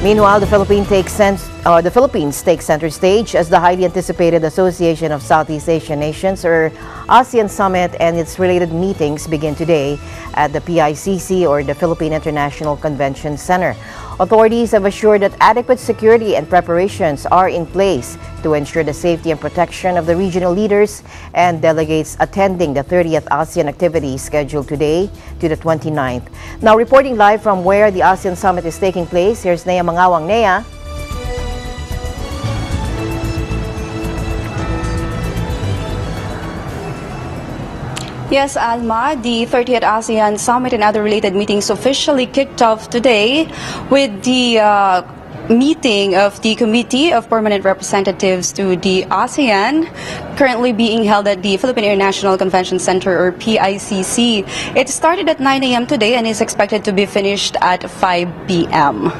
Meanwhile, the Philippines takes center stage as the highly anticipated Association of Southeast Asian Nations, or ASEAN Summit, and its related meetings begin today at the PICC, or the Philippine International Convention Center. Authorities have assured that adequate security and preparations are in place to ensure the safety and protection of the regional leaders and delegates attending the 30th ASEAN activities scheduled today to the 29th. Now, reporting live from where the ASEAN Summit is taking place, here's Nea Mangawang. Nea. Yes, Alma, the 30th ASEAN Summit and other related meetings officially kicked off today with the meeting of the Committee of Permanent Representatives to the ASEAN, currently being held at the Philippine International Convention Center, or PICC. It started at 9 a.m. today and is expected to be finished at 5 p.m.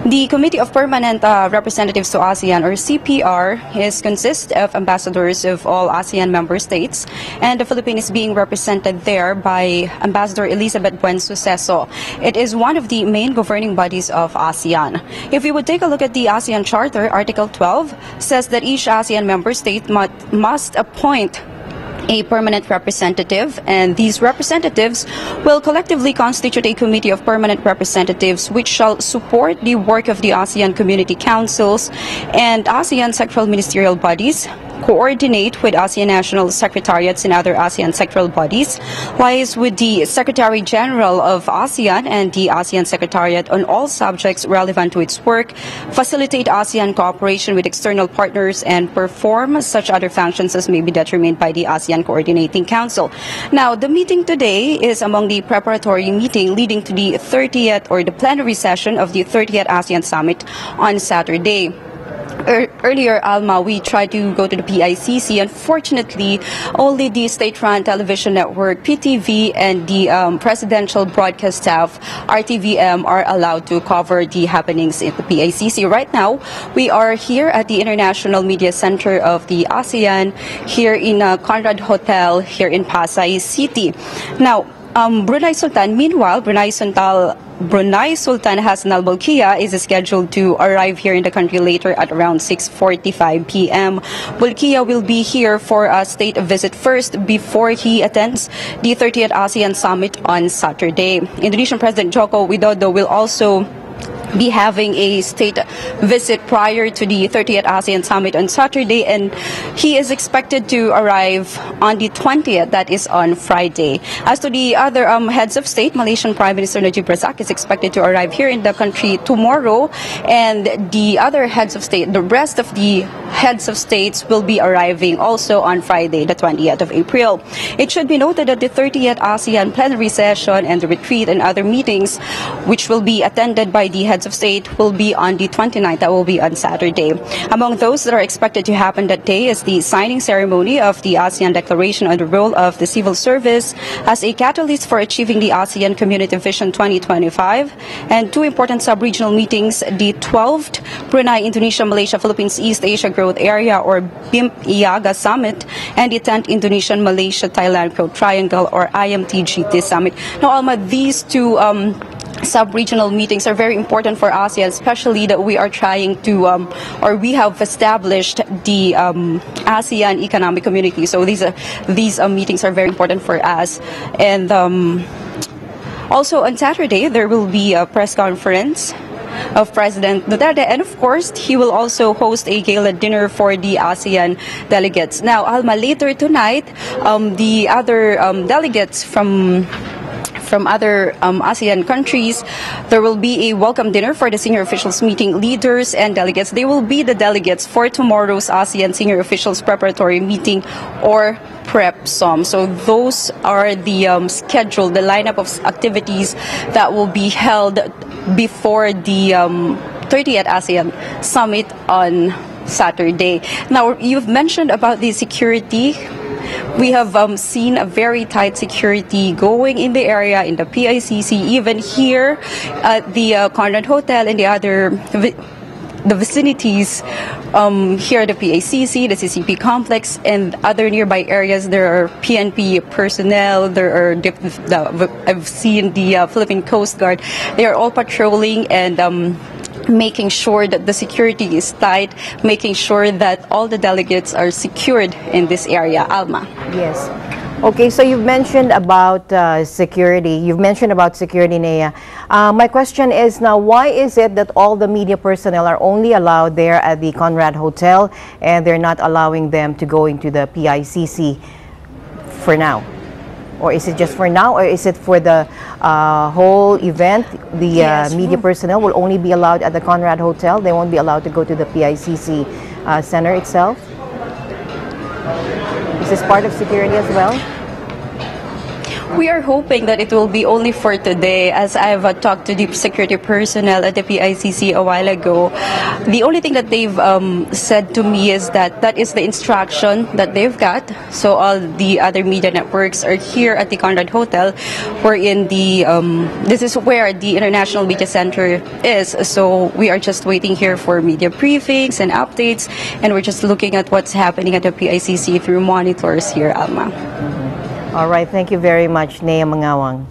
The Committee of Permanent Representatives to ASEAN, or CPR, consists of ambassadors of all ASEAN member states, and the Philippines is being represented there by Ambassador Elizabeth Buen Suceso. It is one of the main governing bodies of ASEAN. If we would take a look at the ASEAN Charter, Article 12 says that each ASEAN member state must appoint a permanent representative, and these representatives will collectively constitute a committee of permanent representatives which shall support the work of the ASEAN Community Councils and ASEAN sectoral ministerial bodies, coordinate with ASEAN National Secretariats and other ASEAN sectoral bodies, liaise with the Secretary General of ASEAN and the ASEAN Secretariat on all subjects relevant to its work, facilitate ASEAN cooperation with external partners, and perform such other functions as may be determined by the ASEAN Coordinating Council. Now, the meeting today is among the preparatory meeting leading to the 30th, or the plenary session of the 30th ASEAN Summit on Saturday. Earlier, Alma, we tried to go to the PICC. Unfortunately, only the state-run television network, PTV, and the presidential broadcast staff, RTVM, are allowed to cover the happenings in the PICC. Right now, we are here at the International Media Center of the ASEAN, here in Conrad Hotel, here in Pasay City. Now, Brunei Sultan, meanwhile, Brunei Sultan Hassan Al Bolkiah is scheduled to arrive here in the country later at around 6:45 p.m. Bolkiah will be here for a state visit first before he attends the 30th ASEAN Summit on Saturday. Indonesian President Joko Widodo will also be having a state visit prior to the 30th ASEAN Summit on Saturday, and he is expected to arrive on the 20th, that is on Friday. As to the other heads of state, Malaysian Prime Minister Najib Razak is expected to arrive here in the country tomorrow, and the other heads of state, the rest of the heads of states, will be arriving also on Friday, the 20th of April. It should be noted that the 30th ASEAN plenary session and the retreat and other meetings, which will be attended by the heads of state, will be on the 29th. That will be on Saturday. Among those that are expected to happen that day is the signing ceremony of the ASEAN Declaration on the role of the civil service as a catalyst for achieving the ASEAN Community Vision 2025, and two important sub-regional meetings, the 12th Brunei, Indonesia, Malaysia, Philippines, East Asia Growth Area, or BIMP-IAGA Summit, and the 10th Indonesian, Malaysia, Thailand Growth Triangle, or IMTGT Summit. Now, Alma, these two sub-regional meetings are very important for ASEAN, especially that we are trying to, or we have established the ASEAN Economic Community. So these meetings are very important for us. And also on Saturday, there will be a press conference of President Duterte, and of course, he will also host a gala dinner for the ASEAN delegates. Now, Alma, later tonight, the other delegates from other ASEAN countries, there will be a welcome dinner for the senior officials meeting leaders and delegates. They will be the delegates for tomorrow's ASEAN senior officials preparatory meeting, or PrepSom. So those are the schedule, the lineup of activities that will be held before the 30th ASEAN Summit on Saturday. Now, you've mentioned about the security. We have seen a very tight security going in the area, in the PICC, even here at the Conrad Hotel and the other the vicinities here at the PICC, the CCP complex, and other nearby areas. There are PNP personnel. There are I've seen the Philippine Coast Guard. They are all patrolling and making sure that the security is tight, making sure that all the delegates are secured in this area. Alma. Yes. Okay, so you've mentioned about security. You've mentioned about security, Nea. My question is now, why is it that all the media personnel are only allowed there at the Conrad Hotel and they're not allowing them to go into the PICC for now? Or is it just for now, or is it for the whole event? The Yes. media personnel will only be allowed at the Conrad Hotel. They won't be allowed to go to the PICC center itself. Is this part of security as well? We are hoping that it will be only for today, as I've talked to the security personnel at the PICC a while ago. The only thing that they've said to me is that that is the instruction that they've got. So all the other media networks are here at the Conrad Hotel, wherein this is where the International Media Center is. So we are just waiting here for media briefings and updates, and we're just looking at what's happening at the PICC through monitors here, Alma. All right, thank you very much, Nea Mangawang.